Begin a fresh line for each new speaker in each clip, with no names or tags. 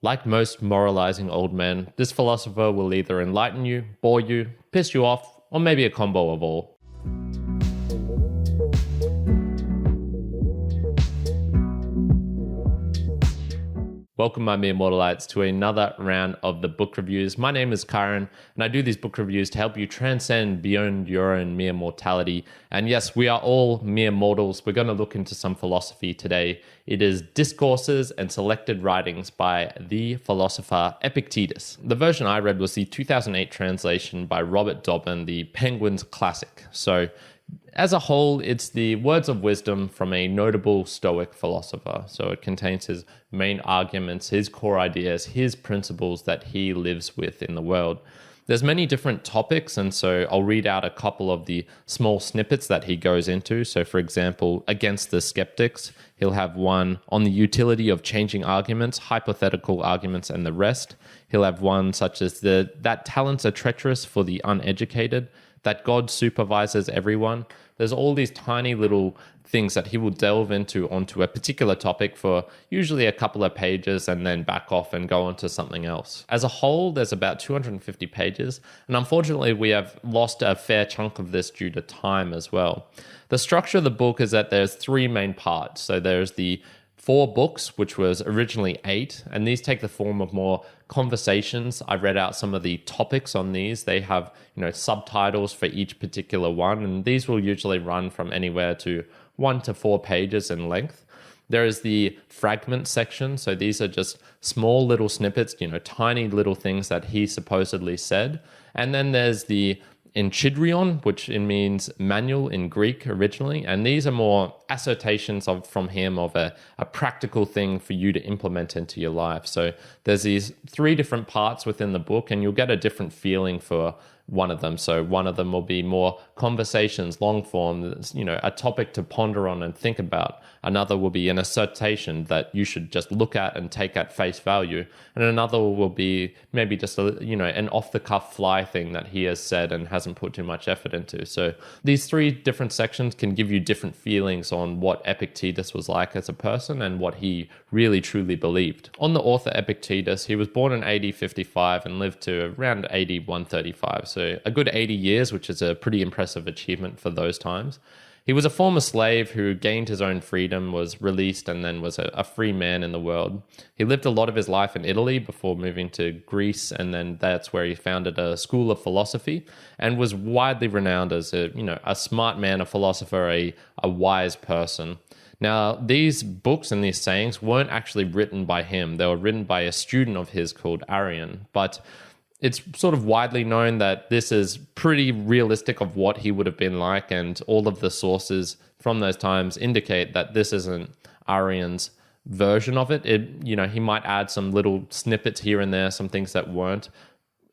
Like most moralising old men, this philosopher will either enlighten you, bore you, piss you off, or maybe a combo of all. Welcome, my mere mortalites, to another round of the book reviews. My name is Kyron, and I do these book reviews to help you transcend beyond your own mere mortality. And yes, we are all mere mortals. We're going to look into some philosophy today. It is Discourses and Selected Writings by the philosopher Epictetus. The version I read was the 2008 translation by Robert Dobbin, the Penguin's classic. So as a whole, it's the words of wisdom from a notable stoic philosopher. So it contains his main arguments, his core ideas, his principles that he lives with in the world. There's many different topics, and so I'll read out a couple of the small snippets that he goes into. So for example, against the skeptics, he'll have one on the utility of changing arguments, hypothetical arguments, and the rest. He'll have one such as that talents are treacherous for the uneducated, that God supervises everyone. There's all these tiny little things that he will delve onto a particular topic for usually a couple of pages and then back off and go on to something else. As a whole, there's about 250 pages, and unfortunately we have lost a fair chunk of this due to time as well. The structure of the book is that there's three main parts. So there's the 4 books, which was originally 8, and these take the form of more conversations. I read out some of the topics on these. They have, subtitles for each particular one, and these will usually run from anywhere to 1 to 4 pages in length. There is the fragment section, so these are just small little snippets, tiny little things that he supposedly said. And then there's the enchidrion, which it means manual in Greek originally, and these are more assertions from him of a practical thing for you to implement into your life. So there's these 3 different parts within the book, and you'll get a different feeling for one of them. So one of them will be more conversations, long form, a topic to ponder on and think about. Another will be an assertion that you should just look at and take at face value. And another will be maybe just an off-the-cuff fly thing that he has said and hasn't put too much effort into. So these 3 different sections can give you different feelings on what Epictetus was like as a person and what he really truly believed. On the author Epictetus, he was born in AD 55 and lived to around AD 135. So a good 80 years, which is a pretty impressive achievement for those times. He was a former slave who gained his own freedom, was released, and then was a free man in the world. He lived a lot of his life in Italy before moving to Greece, and then that's where he founded a school of philosophy and was widely renowned as a smart man, a philosopher, a wise person. Now, these books and these sayings weren't actually written by him. They were written by a student of his called Arrian, but it's sort of widely known that this is pretty realistic of what he would have been like, and all of the sources from those times indicate that this isn't Arrian's version of it. He might add some little snippets here and there, some things that weren't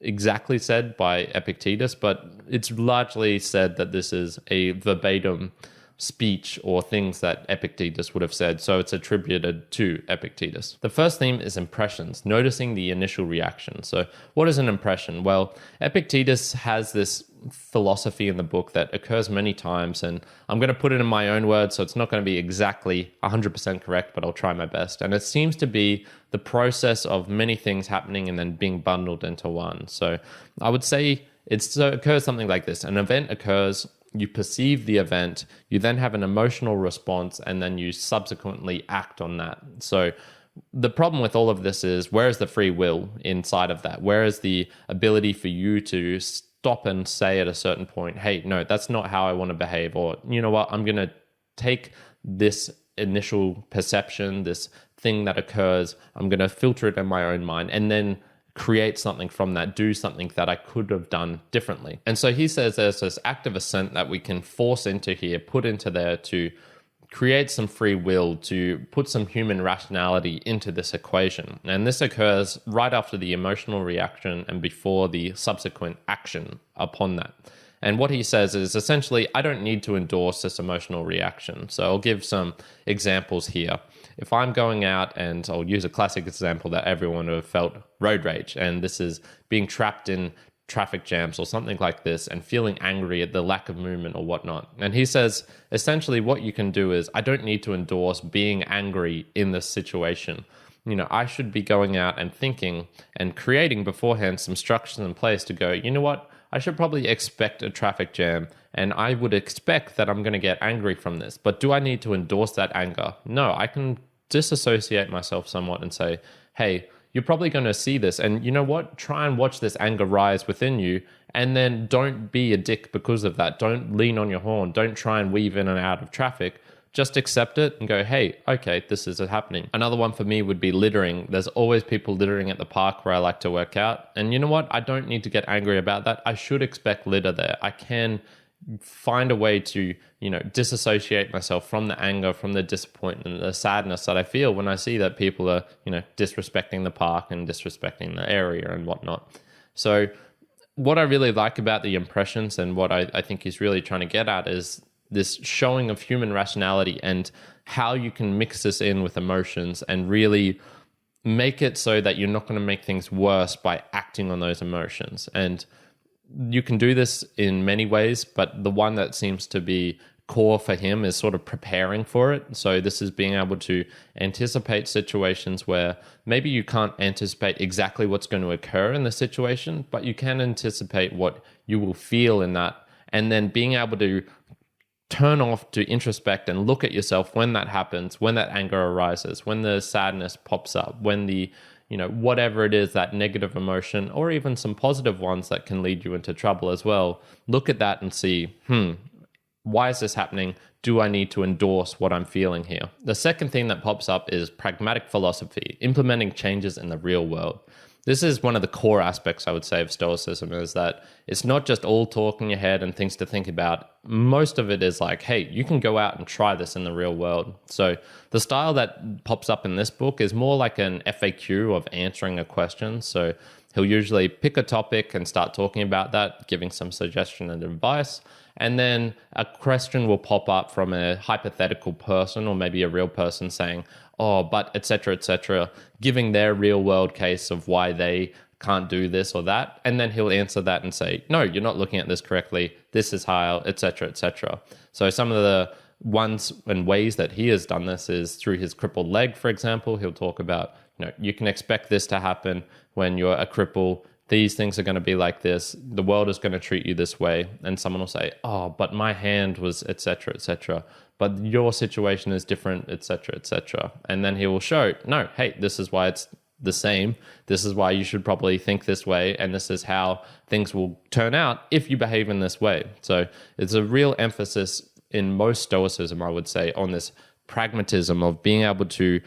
exactly said by Epictetus, but it's largely said that this is a verbatim speech or things that Epictetus would have said, so it's attributed to Epictetus. The first theme is impressions, noticing the initial reaction. So what is an impression? Well, Epictetus has this philosophy in the book that occurs many times, and I'm going to put it in my own words, so it's not going to be exactly 100% correct, but I'll try my best. And it seems to be the process of many things happening and then being bundled into one. So I would say it occurs something like this. An event occurs, you perceive the event, you then have an emotional response, and then you subsequently act on that. So the problem with all of this is, where is the free will inside of that? Where is the ability for you to stop and say at a certain point, hey, no, that's not how I want to behave, or you know what, I'm going to take this initial perception, this thing that occurs, I'm going to filter it in my own mind, and then create something from that, do something that I could have done differently. And so he says there's this active assent that we can force into here, put into there to create some free will, to put some human rationality into this equation. And this occurs right after the emotional reaction and before the subsequent action upon that. And what he says is essentially, I don't need to endorse this emotional reaction. So I'll give some examples here. If I'm going out, and I'll use a classic example that everyone would have felt, road rage, and this is being trapped in traffic jams or something like this and feeling angry at the lack of movement or whatnot. And he says, essentially what you can do is, I don't need to endorse being angry in this situation. I should be going out and thinking and creating beforehand some structures in place to go, you know what, I should probably expect a traffic jam, and I would expect that I'm going to get angry from this. But do I need to endorse that anger? No, I can disassociate myself somewhat and say, hey, you're probably going to see this, and you know what? Try and watch this anger rise within you, and then don't be a dick because of that. Don't lean on your horn. Don't try and weave in and out of traffic. Just accept it and go, hey, okay, this is happening. Another one for me would be littering. There's always people littering at the park where I like to work out. And you know what? I don't need to get angry about that. I should expect litter there. I can find a way to, disassociate myself from the anger, from the disappointment, the sadness that I feel when I see that people are, disrespecting the park and disrespecting the area and whatnot. So what I really like about the impressions and what I think he's really trying to get at is this showing of human rationality and how you can mix this in with emotions and really make it so that you're not going to make things worse by acting on those emotions. And you can do this in many ways, but the one that seems to be core for him is sort of preparing for it. So this is being able to anticipate situations where maybe you can't anticipate exactly what's going to occur in the situation, but you can anticipate what you will feel in that, and then being able to turn off to introspect and look at yourself when that happens, when that anger arises, when the sadness pops up, when the, whatever it is, that negative emotion, or even some positive ones that can lead you into trouble as well. Look at that and see, why is this happening? Do I need to endorse what I'm feeling here? The second thing that pops up is pragmatic philosophy, implementing changes in the real world. This is one of the core aspects, I would say, of Stoicism, is that it's not just all talk in your head and things to think about. Most of it is like, hey, you can go out and try this in the real world. So the style that pops up in this book is more like an FAQ of answering a question. So he'll usually pick a topic and start talking about that, giving some suggestion and advice. And then a question will pop up from a hypothetical person or maybe a real person saying, oh, but et cetera, giving their real world case of why they can't do this or that. And then he'll answer that and say, no, you're not looking at this correctly. This is how, et cetera. So some of the ones and ways that he has done this is through his crippled leg, for example. He'll talk about, you can expect this to happen when you're a cripple. These things are going to be like this. The world is going to treat you this way. And someone will say, oh, but my hand was, et cetera. But your situation is different, et cetera. And then he will show, no, hey, this is why it's the same. This is why you should probably think this way. And this is how things will turn out if you behave in this way. So it's a real emphasis in most Stoicism, I would say, on this pragmatism of being able to,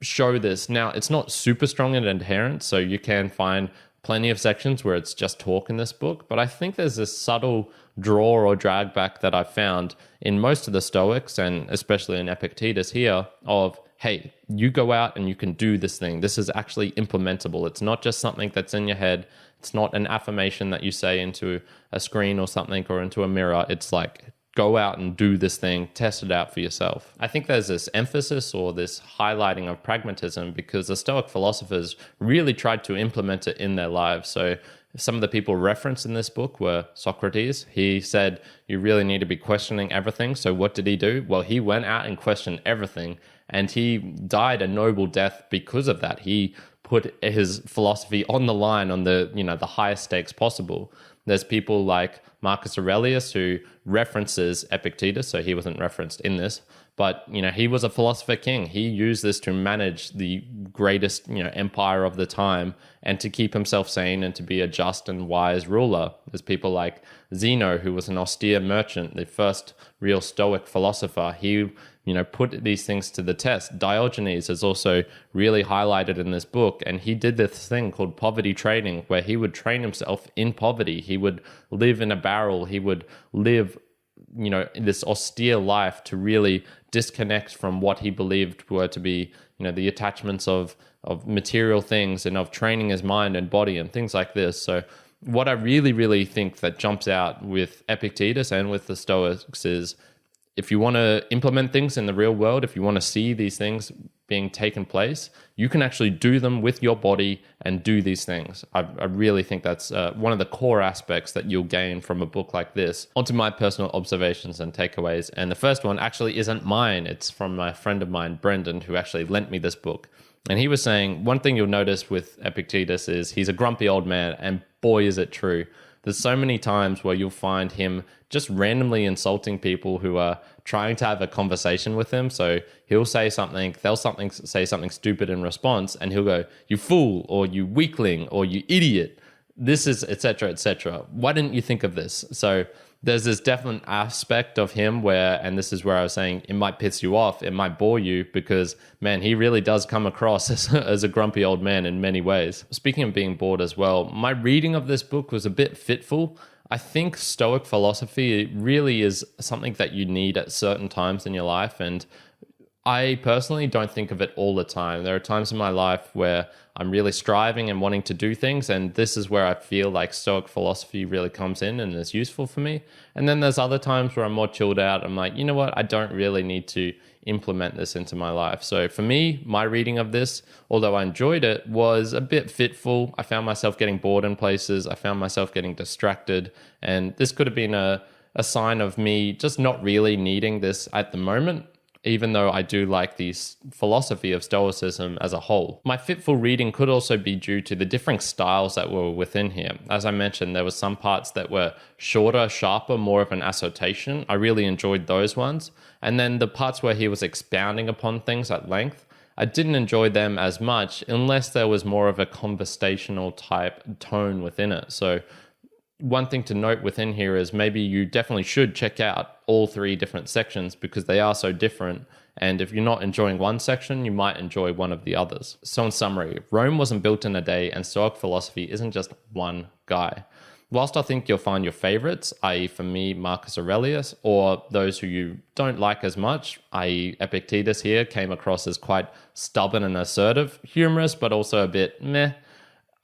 show this. Now, it's not super strong in adherence, so you can find plenty of sections where it's just talk in this book, but I think there's this subtle draw or drag back that I've found in most of the Stoics, and especially in Epictetus here, of, hey, you go out and you can do this thing. This is actually implementable. It's not just something that's in your head. It's not an affirmation that you say into a screen or something or into a mirror. It's like, go out and do this thing, test it out for yourself. I think there's this emphasis or this highlighting of pragmatism because the Stoic philosophers really tried to implement it in their lives. So some of the people referenced in this book were Socrates. He said, you really need to be questioning everything. So what did he do? Well, he went out and questioned everything, and he died a noble death because of that. He put his philosophy on the line on the, the highest stakes possible. There's people like Marcus Aurelius who references Epictetus, so he wasn't referenced in this, but he was a philosopher king. He used this to manage the greatest empire of the time and to keep himself sane and to be a just and wise ruler. There's people like Zeno, who was an austere merchant, the first real Stoic philosopher. He put these things to the test. Diogenes is also really highlighted in this book, and he did this thing called poverty training, where he would train himself in poverty. He would live in a barrel. He would live, this austere life to really disconnect from what he believed were to be, the attachments of material things and of training his mind and body and things like this. So what I really, really think that jumps out with Epictetus and with the Stoics is, if you want to implement things in the real world, if you want to see these things being taken place, you can actually do them with your body and do these things. I really think that's one of the core aspects that you'll gain from a book like this. Onto my personal observations and takeaways. And the first one actually isn't mine. It's from a friend of mine, Brendan, who actually lent me this book. And he was saying one thing you'll notice with Epictetus is he's a grumpy old man, and boy, is it true. There's so many times where you'll find him just randomly insulting people who are trying to have a conversation with him. So he'll say something, say something stupid in response, and he'll go, "You fool," or "You weakling," or "You idiot." This is etc., etc. Why didn't you think of this? So there's this definite aspect of him where, and this is where I was saying it might piss you off, it might bore you, because man, he really does come across as a grumpy old man in many ways. Speaking of being bored as well, my reading of this book was a bit fitful. I think stoic philosophy really is something that you need at certain times in your life, and I personally don't think of it all the time. There are times in my life where I'm really striving and wanting to do things, and this is where I feel like stoic philosophy really comes in and is useful for me. And then there's other times where I'm more chilled out. I'm like, you know what? I don't really need to implement this into my life. So for me, my reading of this, although I enjoyed it, was a bit fitful. I found myself getting bored in places. I found myself getting distracted. And this could have been a sign of me just not really needing this at the moment, even though I do like the philosophy of Stoicism as a whole. My fitful reading could also be due to the different styles that were within here. As I mentioned, there were some parts that were shorter, sharper, more of an assertion. I really enjoyed those ones. And then the parts where he was expounding upon things at length, I didn't enjoy them as much unless there was more of a conversational type tone within it. So one thing to note within here is maybe you definitely should check out all three different sections because they are so different. And if you're not enjoying one section, you might enjoy one of the others. So in summary, Rome wasn't built in a day, and Stoic philosophy isn't just one guy. Whilst I think you'll find your favorites, i.e. for me, Marcus Aurelius, or those who you don't like as much, i.e. Epictetus here, came across as quite stubborn and assertive, humorous, but also a bit meh.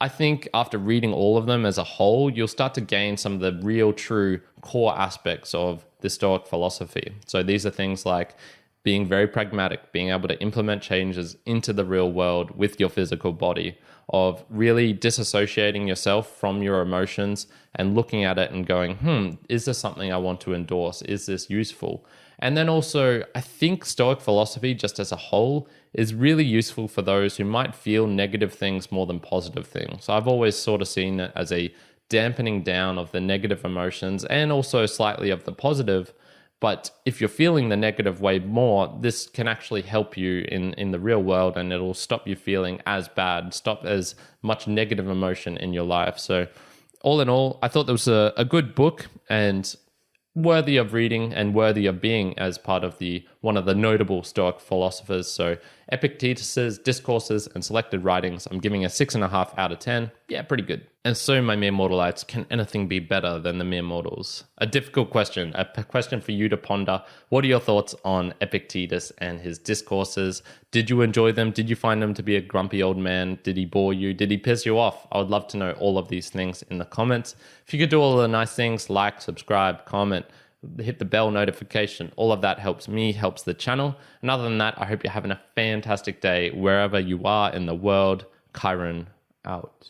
I think after reading all of them as a whole, you'll start to gain some of the real true core aspects of the Stoic philosophy. So these are things like being very pragmatic, being able to implement changes into the real world with your physical body, of really disassociating yourself from your emotions and looking at it and going, is this something I want to endorse? Is this useful? And then also, I think Stoic philosophy just as a whole is really useful for those who might feel negative things more than positive things. So I've always sort of seen it as a dampening down of the negative emotions and also slightly of the positive. But if you're feeling the negative way more, this can actually help you in the real world, and it'll stop you feeling as bad, stop as much negative emotion in your life. So all in all, I thought there was a good book and worthy of reading and worthy of being as part of one of the notable Stoic philosophers. So Epictetus's Discourses and Selected Writings, I'm giving a 6.5 out of 10. Yeah, pretty good. And so, my mere mortalites, can anything be better than the mere mortals? A difficult question, a question for you to ponder. What are your thoughts on Epictetus and his discourses? Did you enjoy them? Did you find him to be a grumpy old man? Did he bore you? Did he piss you off? I would love to know all of these things in the comments. If you could do all the nice things, like, subscribe, comment, hit the bell notification, all of that helps me, helps the channel. And other than that, I hope you're having a fantastic day wherever you are in the world. Chiron out.